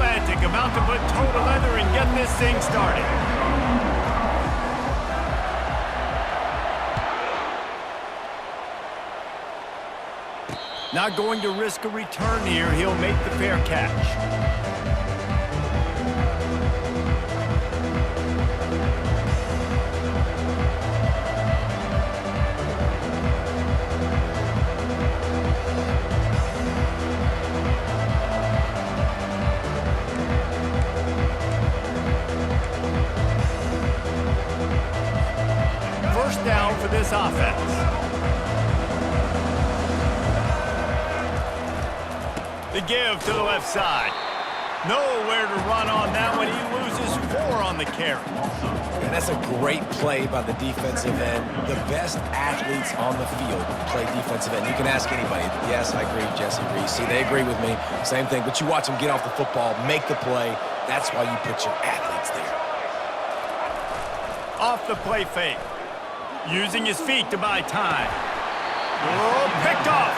Atlantic about to put toe to leather and get this thing started. Not going to risk a return here. He'll make the fair catch. First down for this offense. The give to the left side. Nowhere to run on that one. He loses 4 on the carry. And that's a great play by the defensive end. The best athletes on the field play defensive end. You can ask anybody. Yes, I agree, Jesse Reese. See, they agree with me. Same thing. But you watch them get off the football, make the play. That's why you put your athletes there. Off the play fake. Using his feet to buy time. Oh, picked off.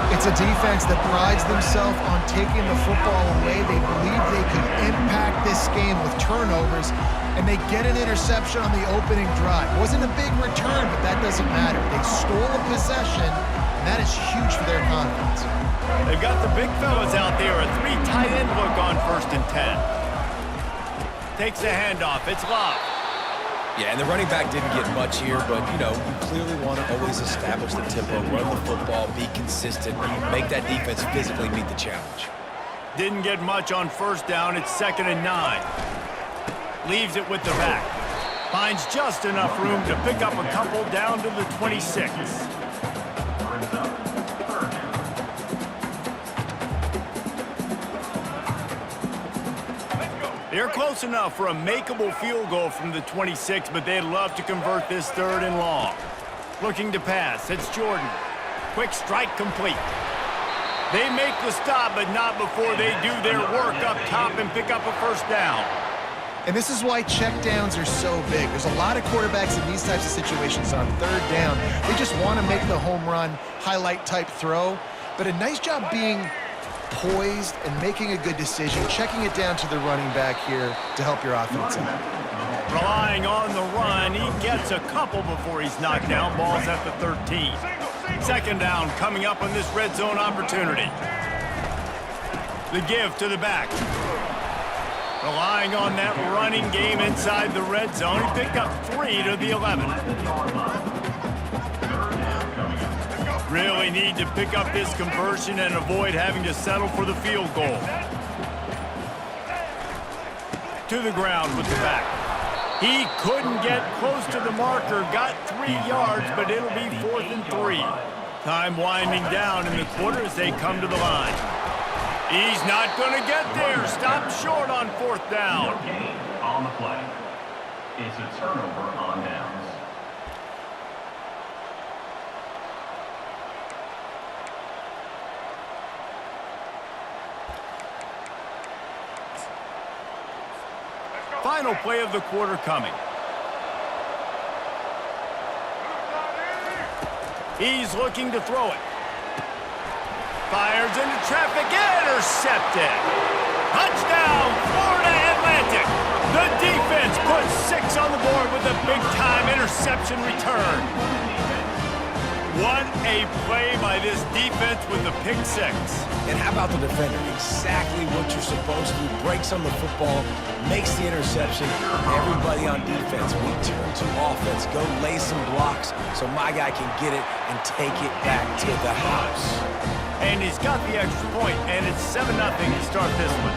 It's a defense that prides themselves on taking the football away. They believe they could impact this game with turnovers, and they get an interception on the opening drive. Wasn't a big return, but that doesn't matter. They stole a possession, and that is huge for their confidence. They've got the big fellas out there. A 3 tight end look on 1st and 10. Takes the handoff. It's Love. Yeah, and the running back didn't get much here, but, you know, you clearly want to always establish the tempo, run the football, be consistent, make that defense physically meet the challenge. Didn't get much on 1st down. It's 2nd and 9. Leaves it with the back. Finds just enough room to pick up a couple down to the 26. They're close enough for a makeable field goal from the 26, but they'd love to convert this 3rd and long. Looking to pass. It's Jordan. Quick strike complete. They make the stop, but not before they do their work up top and pick up a 1st down. And this is why checkdowns are so big. There's a lot of quarterbacks in these types of situations on 3rd down. They just want to make the home run, highlight type throw. But a nice job being poised and making a good decision, checking it down to the running back here to help your offense out. Relying on the run, he gets a couple before he's knocked down. Ball's at the 13. 2nd down coming up on this red zone opportunity. The give to the back. Relying on that running game inside the red zone. He picked up 3 to the 11. Really need to pick up this conversion and avoid having to settle for the field goal. To the ground with the back. He couldn't get close to the marker. Got 3 yards, but it'll be 4th and 3. Time winding down in the quarter as they come to the line. He's not going to get there. Stopped short on 4th down. On the play. It's a turnover on downs. Final play of the quarter coming. He's looking to throw it. Fires into traffic, intercepted. Touchdown, Florida Atlantic. The defense puts 6 on the board with a big-time interception return. What a play by this defense with the pick 6. And how about the defender? Exactly what you're supposed to do. Breaks on the football, makes the interception. Everybody on defense, we turn to offense. Go lay some blocks so my guy can get it and take it back to the house. And he's got the extra point, and it's 7-0 to start this one.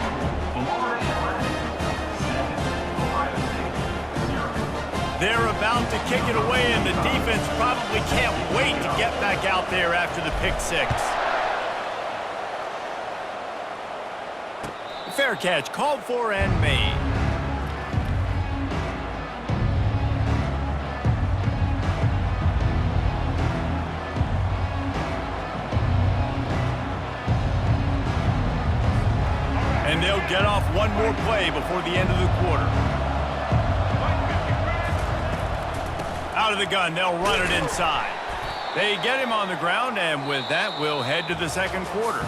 They're about to kick it away, and the defense probably can't wait to get back out there after the pick 6. Fair catch called for and made. And they'll get off one more play before the end of the quarter. Out of the gun, they'll run it inside. They get him on the ground, and with that, we'll head to the second quarter.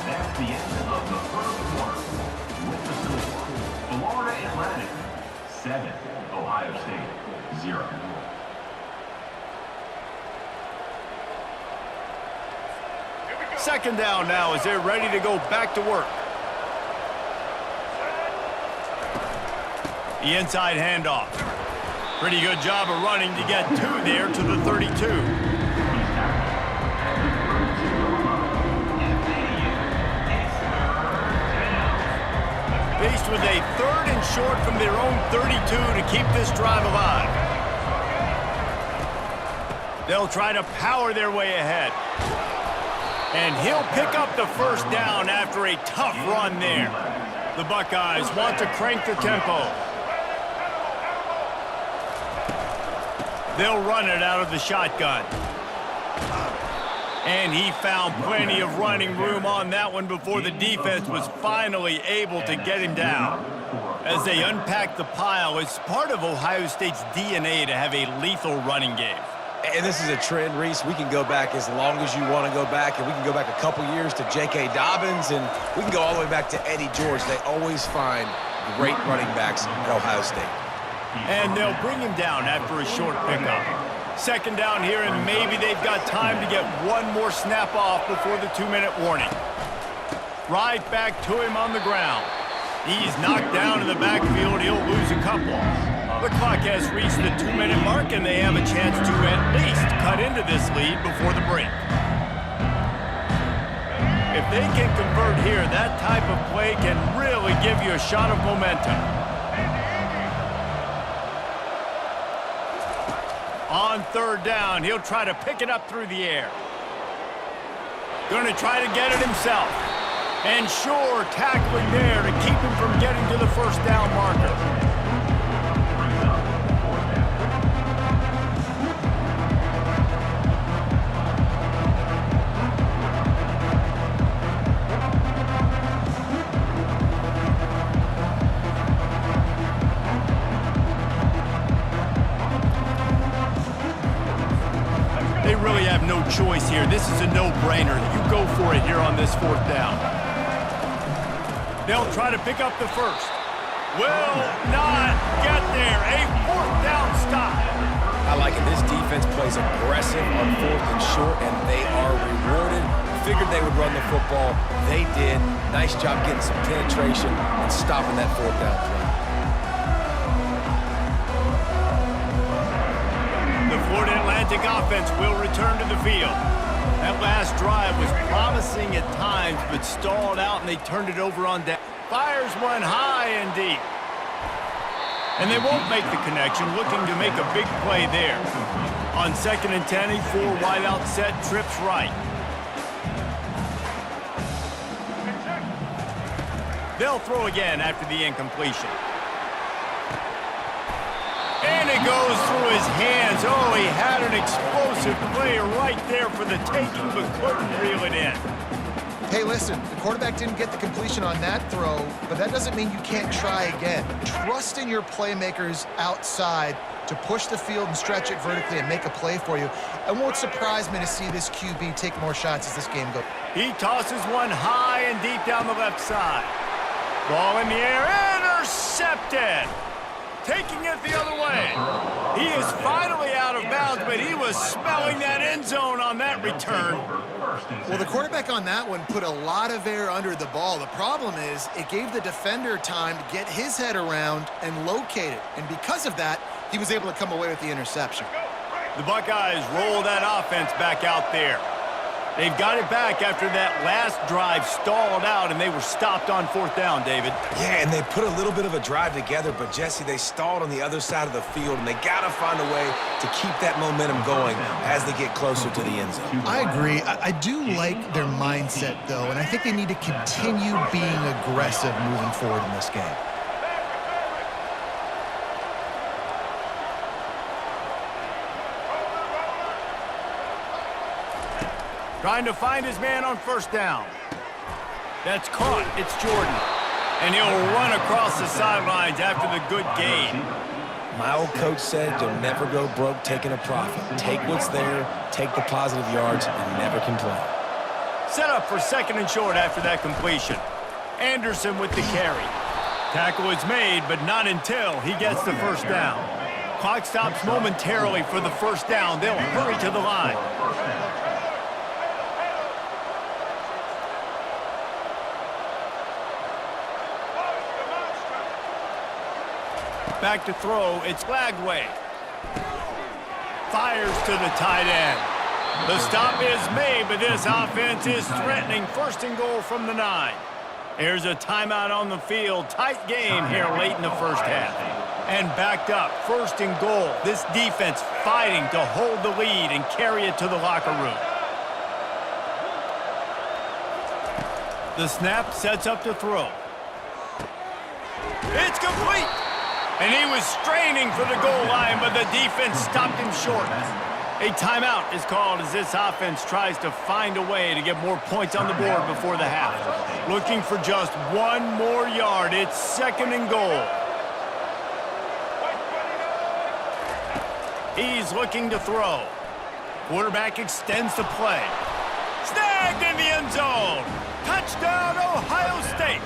That's the end of the first quarter. With the score, Florida Atlantic 7, Ohio State 0. Second down now as they're ready to go back to work. The inside handoff. Pretty good job of running to get 2 there to the 32. Faced with a 3rd and short from their own 32 to keep this drive alive. They'll try to power their way ahead. And he'll pick up the first down after a tough run there. The Buckeyes want to crank the tempo. They'll run it out of the shotgun. And he found plenty of running room on that one before the defense was finally able to get him down. As they unpack the pile, it's part of Ohio State's DNA to have a lethal running game. And this is a trend, Reese. We can go back as long as you want to go back, and we can go back a couple years to J.K. Dobbins, and we can go all the way back to Eddie George. They always find great running backs at Ohio State. And they'll bring him down after a short pickup. Second down here, and maybe they've got time to get one more snap off before the 2-minute warning. Right back to him on the ground. He's knocked down in the backfield. He'll lose a couple. The clock has reached the 2-minute mark, and they have a chance to at least cut into this lead before the break. If they can convert here, that type of play can really give you a shot of momentum. On 3rd down, he'll try to pick it up through the air. Going to try to get it himself. And sure, tackling there to keep him from getting to the first down marker. They really have no choice here. This is a no-brainer. You go for it here on this 4th down. They'll try to pick up the first. Will not get there. A 4th down stop. I like it. This defense plays aggressive on 4th and short, and they are rewarded. Figured they would run the football. They did. Nice job getting some penetration and stopping that 4th down play. The Florida Atlantic offense will return to the field. That last drive was promising at times, but stalled out, and they turned it over on down. Fires one high and deep. And they won't make the connection, looking to make a big play there. On 2nd and 10, a 4 wide out set, trips right. They'll throw again after the incompletion. And it goes through his hands. Oh, he had an explosive play right there for the taking, but couldn't reel it in. Hey, listen, the quarterback didn't get the completion on that throw, but that doesn't mean you can't try again. Trust in your playmakers outside to push the field and stretch it vertically and make a play for you. It won't surprise me to see this QB take more shots as this game goes. He tosses one high and deep down the left side. Ball in the air, intercepted. Taking it the other way. He is finally out of bounds, but he was smelling that end zone on that return. Well, the quarterback on that one put a lot of air under the ball. The problem is it gave the defender time to get his head around and locate it. And because of that, he was able to come away with the interception. The Buckeyes roll that offense back out there. They've got it back after that last drive stalled out, and they were stopped on 4th down, David. Yeah, and they put a little bit of a drive together, but, Jesse, they stalled on the other side of the field, and they got to find a way to keep that momentum going as they get closer to the end zone. I agree. I do like their mindset, though, and I think they need to continue being aggressive moving forward in this game. Trying to find his man on 1st down. That's caught. It's Jordan. And he'll run across the sidelines after the good gain. My old coach said you'll never go broke taking a profit. Take what's there, take the positive yards, and never complain. Set up for 2nd and short after that completion. Anderson with the carry. Tackle is made, but not until he gets the first down. Clock stops momentarily for the first down. They'll hurry to the line. Back to throw, it's Lagway. Fires to the tight end. The stop is made, but this offense is threatening 1st and goal from the 9. There's a timeout on the field. Tight game here late in the first half. And backed up, 1st and goal. This defense fighting to hold the lead and carry it to the locker room. The snap sets up to throw. It's complete! And he was straining for the goal line, but the defense stopped him short. A timeout is called as this offense tries to find a way to get more points on the board before the half. Looking for just 1 more yard. It's 2nd and goal. He's looking to throw. Quarterback extends the play. Snagged in the end zone. Touchdown, Ohio State.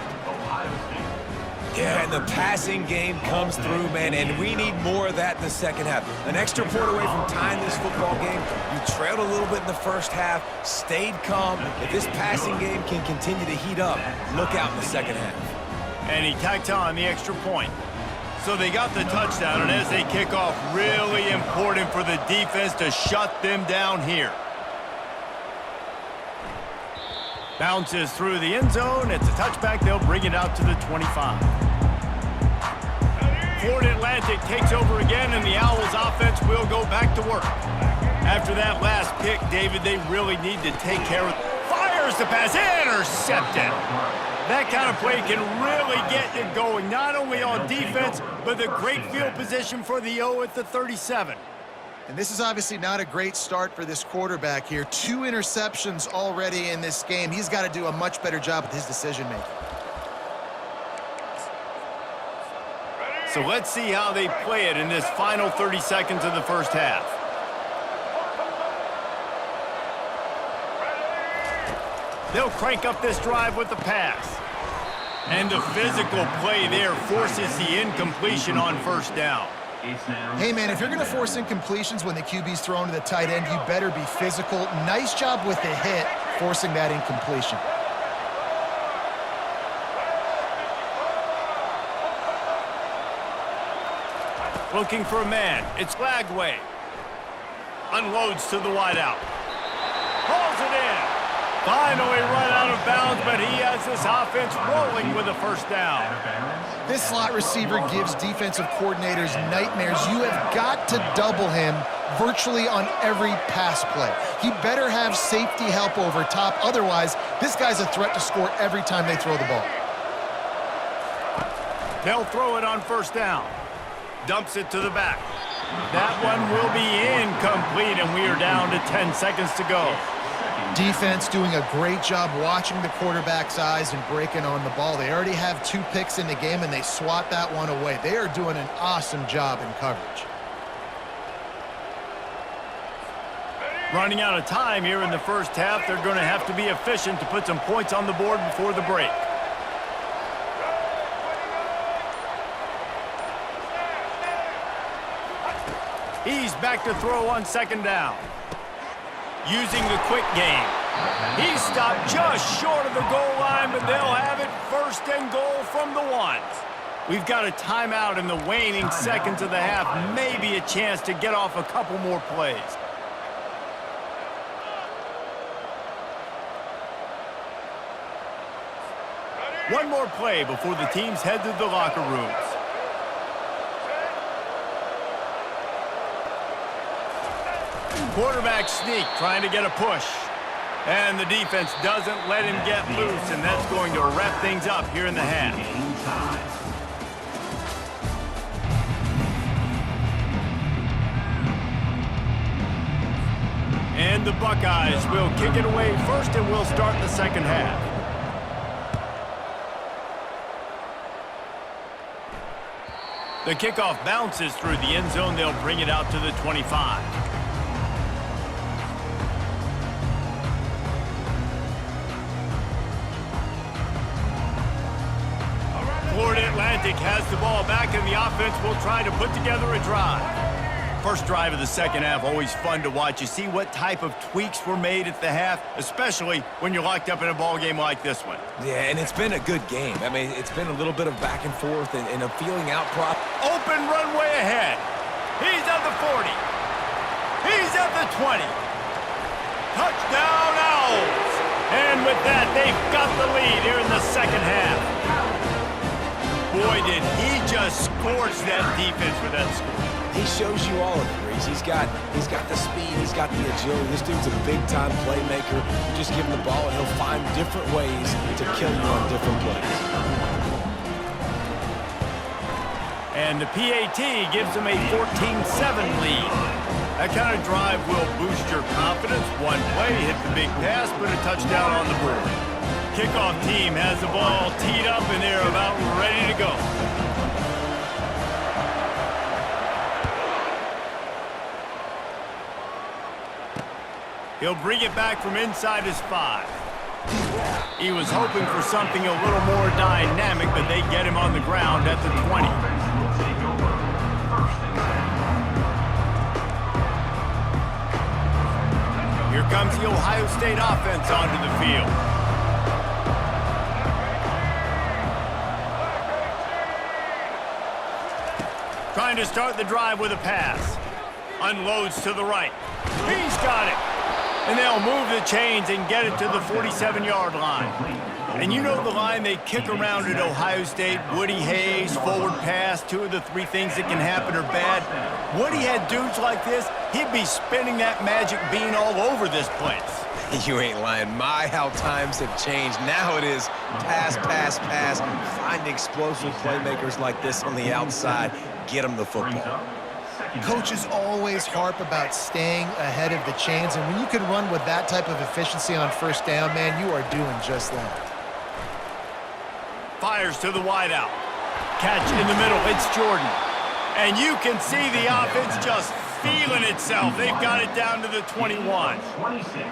Yeah, and the passing game comes through, man, and we need more of that in the second half. An extra point away from tying this football game. You trailed a little bit in the first half, stayed calm. If this passing game can continue to heat up, look out in the second half. And he tacked on the extra point. So they got the touchdown, and as they kick off, really important for the defense to shut them down here. Bounces through the end zone. It's a touchback. They'll bring it out to the 25. Florida Atlantic takes over again, and the Owls offense will go back to work. After that last pick, David, they really need to take care of it. Fires the pass, intercepted. That kind of play can really get you going, not only on defense, but the great field position for the O at the 37. And this is obviously not a great start for this quarterback here. 2 interceptions already in this game. He's got to do a much better job with his decision-making. So let's see how they play it in this final 30 seconds of the first half. They'll crank up this drive with the pass. And the physical play there forces the incompletion on 1st down. Hey, man, if you're going to force incompletions when the QB's thrown to the tight end, you better be physical. Nice job with the hit, forcing that incompletion. Looking for a man. It's Lagway. Unloads to the wideout. Hauls it in. Finally run out of bounds, but he has this offense rolling with a 1st down. This slot receiver gives defensive coordinators nightmares. You have got to double him virtually on every pass play. He better have safety help over top. Otherwise, this guy's a threat to score every time they throw the ball. They'll throw it on 1st down. Dumps it to the back. That one will be incomplete, and we are down to 10 seconds to go. Defense doing a great job watching the quarterback's eyes and breaking on the ball. They already have 2 picks in the game, and they swat that one away. They are doing an awesome job in coverage. Running out of time here in the first half. They're going to have to be efficient to put some points on the board before the break. He's back to throw on 2nd down. Using the quick game. He stopped just short of the goal line, but they'll have it 1st and goal from the 1. We've got a timeout in the waning seconds of the half. Maybe a chance to get off a couple more plays. One more play before the teams head to the locker rooms. Quarterback sneak, trying to get a push. And the defense doesn't let him get loose, and that's going to wrap things up here in the half. And the Buckeyes will kick it away first, and we'll start the second half. The kickoff bounces through the end zone. They'll bring it out to the 25. Atlantic has the ball back, and the offense will try to put together a drive. First drive of the second half, always fun to watch. You see what type of tweaks were made at the half, especially when you're locked up in a ball game like this one. Yeah, and it's been a good game. I mean, it's been a little bit of back and forth and a feeling out process. Open runway ahead. He's at the 40. He's at the 20. Touchdown Owls! And with that, they've got the lead here in the second half. Boy, did he just scorch that defense for that score. He shows you all of it, Reese. He's got the speed, he's got the agility. This dude's a big-time playmaker. You just give him the ball, and he'll find different ways to kill you on different plays. And the PAT gives them a 14-7 lead. That kind of drive will boost your confidence. One play, hit the big pass, put a touchdown on the board. Kickoff team has the ball teed up, and they're about ready to go. He'll bring it back from inside his 5. He was hoping for something a little more dynamic, but they get him on the ground at the 20. Here comes the Ohio State offense onto the field. Trying to start the drive with a pass. Unloads to the right. He's got it. And they'll move the chains and get it to the 47-yard line. And you know the line they kick around at Ohio State, Woody Hayes, forward pass, 2 of the 3 things that can happen are bad. Woody had dudes like this, he'd be spinning that magic bean all over this place. You ain't lying. My, how times have changed. Now it is pass, pass, pass. Find explosive playmakers like this on the outside. Get them the football. Coaches always harp about staying ahead of the chains, and when you can run with that type of efficiency on first down, man, you are doing just that. Fires to the wideout. Catch in the middle. It's Jordan. And you can see the offense just feeling itself. They've got it down to the 21.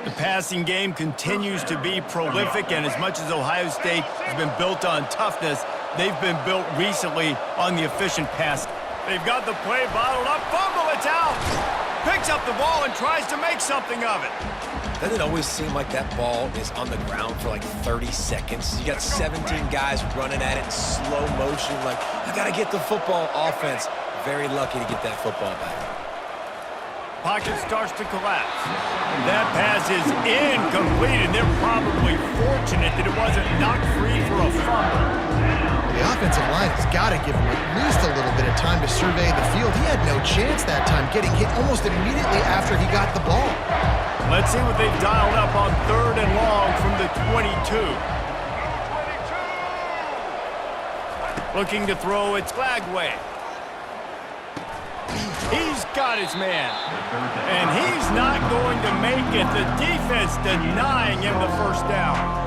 The passing game continues to be prolific, and as much as Ohio State has been built on toughness, they've been built recently on the efficient pass. They've got the play bottled up. Fumble, it's out. Picks up the ball and tries to make something of it. Doesn't it always seem like that ball is on the ground for like 30 seconds? You got 17 guys running at it in slow motion. Like, I got to get the football. Offense, very lucky to get that football back. Pocket starts to collapse. That pass is incomplete, and they're probably fortunate that it wasn't knocked free for a fumble. The offensive line has got to give him at least a little bit of time to survey the field. He had no chance that time, getting hit almost immediately after he got the ball. Let's see what they've dialed up on 3rd and long from the 22. Looking to throw, it's Glagway. He's got his man. And he's not going to make it. The defense denying him the first down.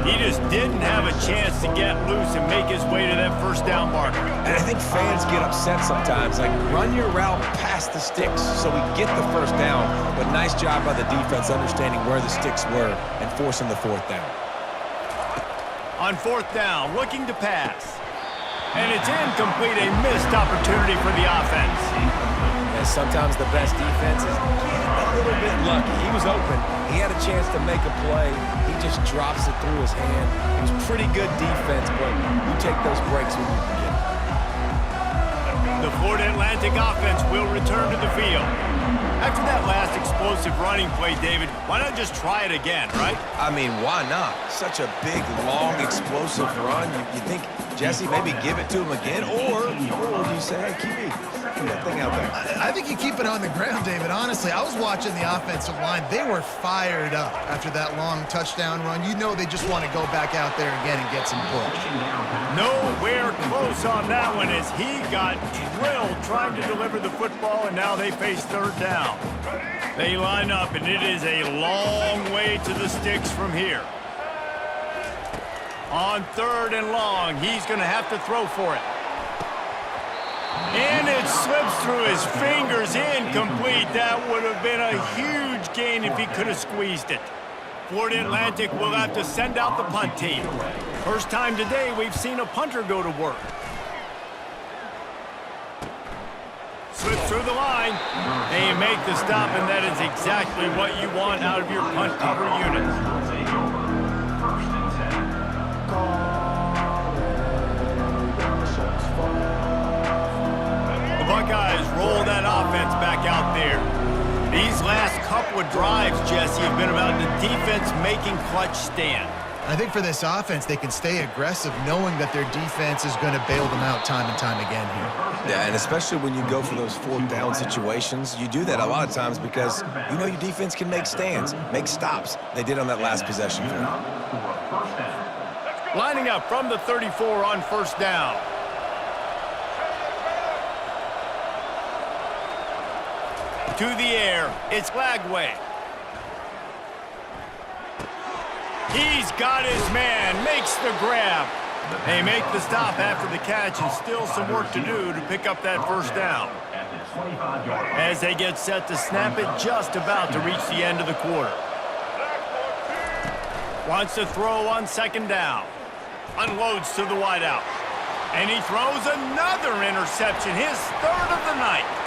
He just didn't have a chance to get loose and make his way to that first down marker. And I think fans get upset sometimes. Like, run your route past the sticks so we get the first down. But nice job by the defense understanding where the sticks were and forcing the 4th down. On 4th down, looking to pass. And it's incomplete, a missed opportunity for the offense. And sometimes the best defense is a little bit lucky. He was open. He had a chance to make a play. He just drops it through his hand. It was pretty good defense, but you take those breaks when you can get it. The Florida Atlantic offense will return to the field. After that last explosive running play, David, why not just try it again, right? I mean, why not? Such a big, long, explosive run. You think, Jesse, maybe give it to him again? Or do you say, hey, QB, get that thing out there? I think you keep it on the ground, David. Honestly, I was watching the offensive line. They were fired up after that long touchdown run. You know they just want to go back out there again and get some push. Nowhere close on that one as he got drilled trying to deliver the football, and now they face 3rd down. They line up, and it is a long way to the sticks from here. On 3rd and long, he's going to have to throw for it. And it slips through his fingers, incomplete. That would have been a huge gain if he could have squeezed it. Florida Atlantic will have to send out the punt team. First time today we've seen a punter go to work. Slips through the line. They make the stop, and that is exactly what you want out of your punt cover unit. Take over. First and 10. The Buckeyes roll that offense back out there. These last couple of drives, Jesse, have been about the defense making clutch stand. I think for this offense, they can stay aggressive knowing that their defense is going to bail them out time and time again here. Yeah, and especially when you go for those fourth down situations, you do that a lot of times because you know your defense can make stands, make stops. They did on that last possession for them. Lining up from the 34 on first down. To the air, it's Lagway. He's got his man, makes the grab. They make the stop after the catch, and still some work to do to pick up that first down. As they get set to snap it, just about to reach the end of the quarter. Wants to throw on second down. Unloads to the wideout. And he throws another interception, his third of the night.